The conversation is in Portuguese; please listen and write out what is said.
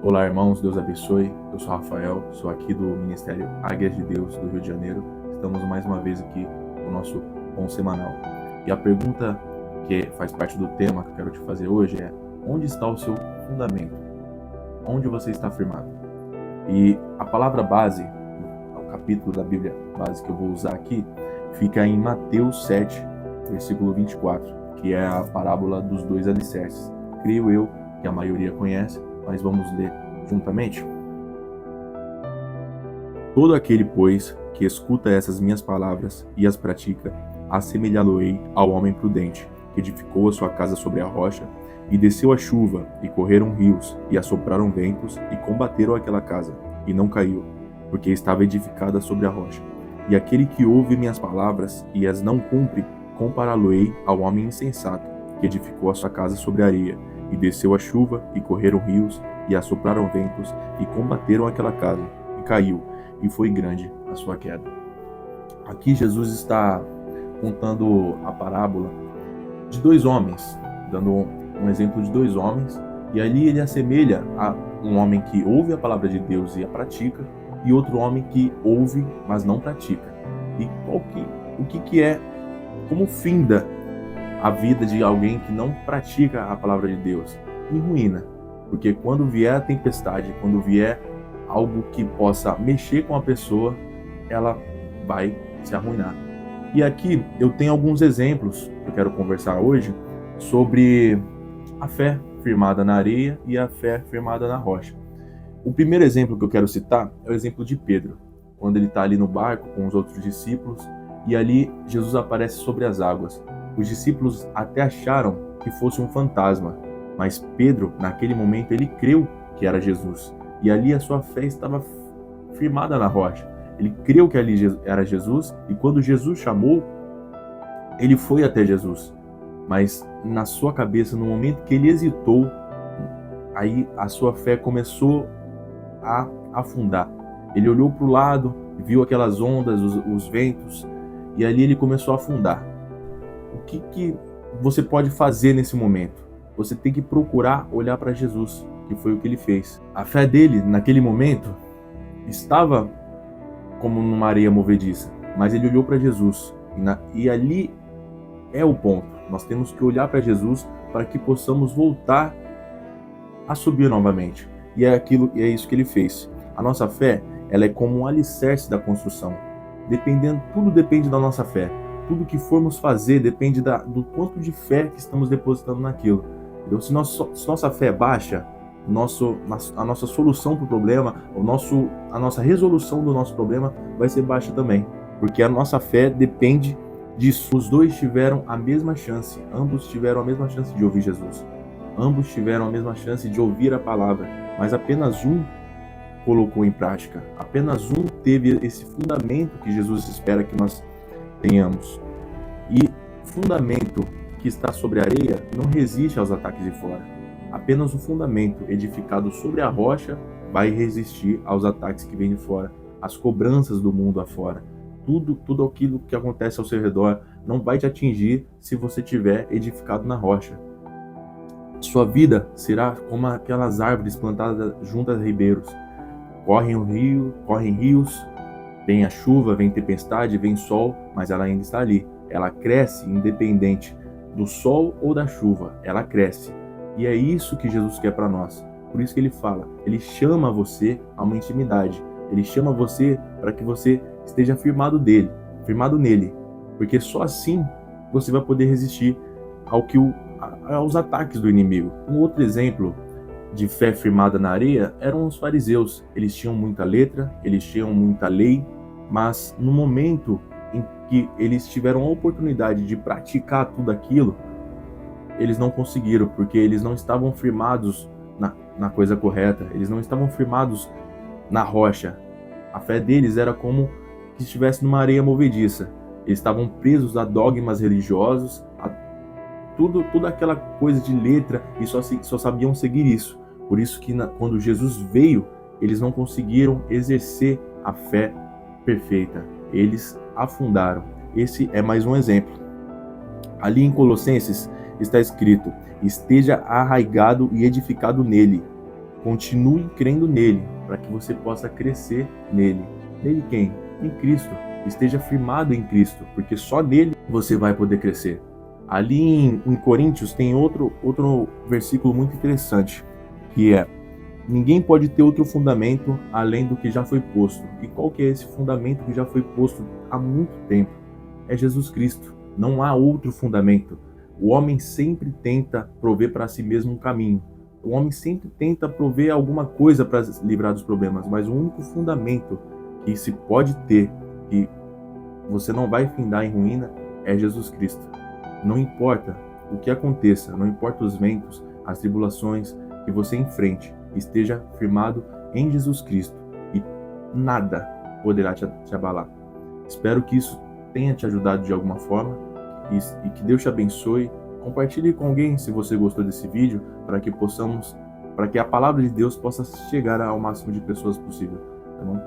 Olá, irmãos, Deus abençoe. Eu sou Rafael, sou aqui do Ministério Águias de Deus do Rio de Janeiro. Estamos mais uma vez aqui no nosso Pão Semanal. E a pergunta que faz parte do tema que eu quero te fazer hoje é: onde está o seu fundamento? Onde você está firmado? E a palavra base, o capítulo da Bíblia base que eu vou usar aqui, fica em Mateus 7, versículo 24, que é a parábola dos dois alicerces. Creio eu que a maioria conhece, mas vamos ler juntamente. Todo aquele, pois, que escuta essas minhas palavras e as pratica, assemelhá-lo-ei ao homem prudente, que edificou a sua casa sobre a rocha, e desceu a chuva, e correram rios, e assopraram ventos, e combateram aquela casa, e não caiu, porque estava edificada sobre a rocha. E aquele que ouve minhas palavras e as não cumpre, compará-lo-ei ao homem insensato, que edificou a sua casa sobre a areia, e desceu a chuva, e correram rios, e assopraram ventos, e combateram aquela casa, e caiu, e foi grande a sua queda. Aqui Jesus está contando a parábola de dois homens, dando um exemplo de dois homens, e ali ele assemelha a um homem que ouve a palavra de Deus e a pratica, e outro homem que ouve, mas não pratica. E como finda a vida de alguém que não pratica a palavra de Deus? Em ruína. Porque quando vier a tempestade, quando vier algo que possa mexer com a pessoa, ela vai se arruinar. E aqui eu tenho alguns exemplos que eu quero conversar hoje sobre a fé firmada na areia e a fé firmada na rocha. O primeiro exemplo que eu quero citar é o exemplo de Pedro, quando ele está ali no barco com os outros discípulos, e ali Jesus aparece sobre as águas. Os discípulos até acharam que fosse um fantasma, mas Pedro, naquele momento, ele creu que era Jesus. E ali a sua fé estava firmada na rocha. Ele creu que ali era Jesus, e quando Jesus chamou, ele foi até Jesus. Mas na sua cabeça, no momento que ele hesitou, aí a sua fé começou a afundar. Ele olhou para o lado, viu aquelas ondas, os ventos, e ali ele começou a afundar. O que você pode fazer nesse momento? Você tem que procurar olhar para Jesus, que foi o que ele fez. A fé dele, naquele momento, estava como numa areia movediça, mas ele olhou para Jesus. E ali é o ponto. Nós temos que olhar para Jesus para que possamos voltar a subir novamente. E é isso que ele fez. A nossa fé, ela é como um alicerce da construção. Tudo depende da nossa fé. Tudo que formos fazer depende do quanto de fé que estamos depositando naquilo. Então, se nossa fé é baixa, a nossa solução para o problema, a nossa resolução do nosso problema vai ser baixa também. Porque a nossa fé depende disso. Os dois tiveram a mesma chance. Ambos tiveram a mesma chance de ouvir Jesus. Ambos tiveram a mesma chance de ouvir a palavra. Mas apenas um colocou em prática. Apenas um teve esse fundamento que Jesus espera que nós tenhamos. E fundamento que está sobre a areia não resiste aos ataques de fora. Apenas o fundamento edificado sobre a rocha vai resistir aos ataques que vêm de fora, às cobranças do mundo afora. Tudo aquilo que acontece ao seu redor não vai te atingir se você estiver edificado na rocha. Sua vida será como aquelas árvores plantadas junto a ribeiros. Correm rios, vem a chuva, vem tempestade, vem sol, mas ela ainda está ali. Ela cresce independente do sol ou da chuva, ela cresce. E é isso que Jesus quer para nós. Por isso que ele fala, ele chama você a uma intimidade. Ele chama você para que você esteja firmado nele. Porque só assim você vai poder resistir aos ataques do inimigo. Um outro exemplo de fé firmada na areia eram os fariseus. Eles tinham muita letra, eles tinham muita lei, mas no momento em que eles tiveram a oportunidade de praticar tudo aquilo, eles não conseguiram, porque eles não estavam firmados na coisa correta, eles não estavam firmados na rocha. A fé deles era como se estivesse numa areia movediça. Eles estavam presos a dogmas religiosos, a tudo aquela coisa de letra, e só sabiam seguir isso. Por isso que quando Jesus veio, eles não conseguiram exercer a fé perfeita. Eles afundaram. Esse é mais um exemplo. Ali em Colossenses está escrito: esteja arraigado e edificado nele, Continue crendo nele, para que você possa crescer nele. Nele quem? Em Cristo. Esteja firmado em Cristo, porque só nele você vai poder crescer. Ali em Coríntios tem outro versículo muito interessante, que é: ninguém pode ter outro fundamento além do que já foi posto. E qual que é esse fundamento que já foi posto há muito tempo? É Jesus Cristo. Não há outro fundamento. O homem sempre tenta prover para si mesmo um caminho. O homem sempre tenta prover alguma coisa para livrar dos problemas, mas o único fundamento que se pode ter, que você não vai findar em ruína, é Jesus Cristo. Não importa o que aconteça, não importa os ventos, as tribulações que você enfrente, esteja firmado em Jesus Cristo e nada poderá te abalar. Espero que isso tenha te ajudado de alguma forma e que Deus te abençoe. Compartilhe com alguém se você gostou desse vídeo, para que a palavra de Deus possa chegar ao máximo de pessoas possível, tá bom?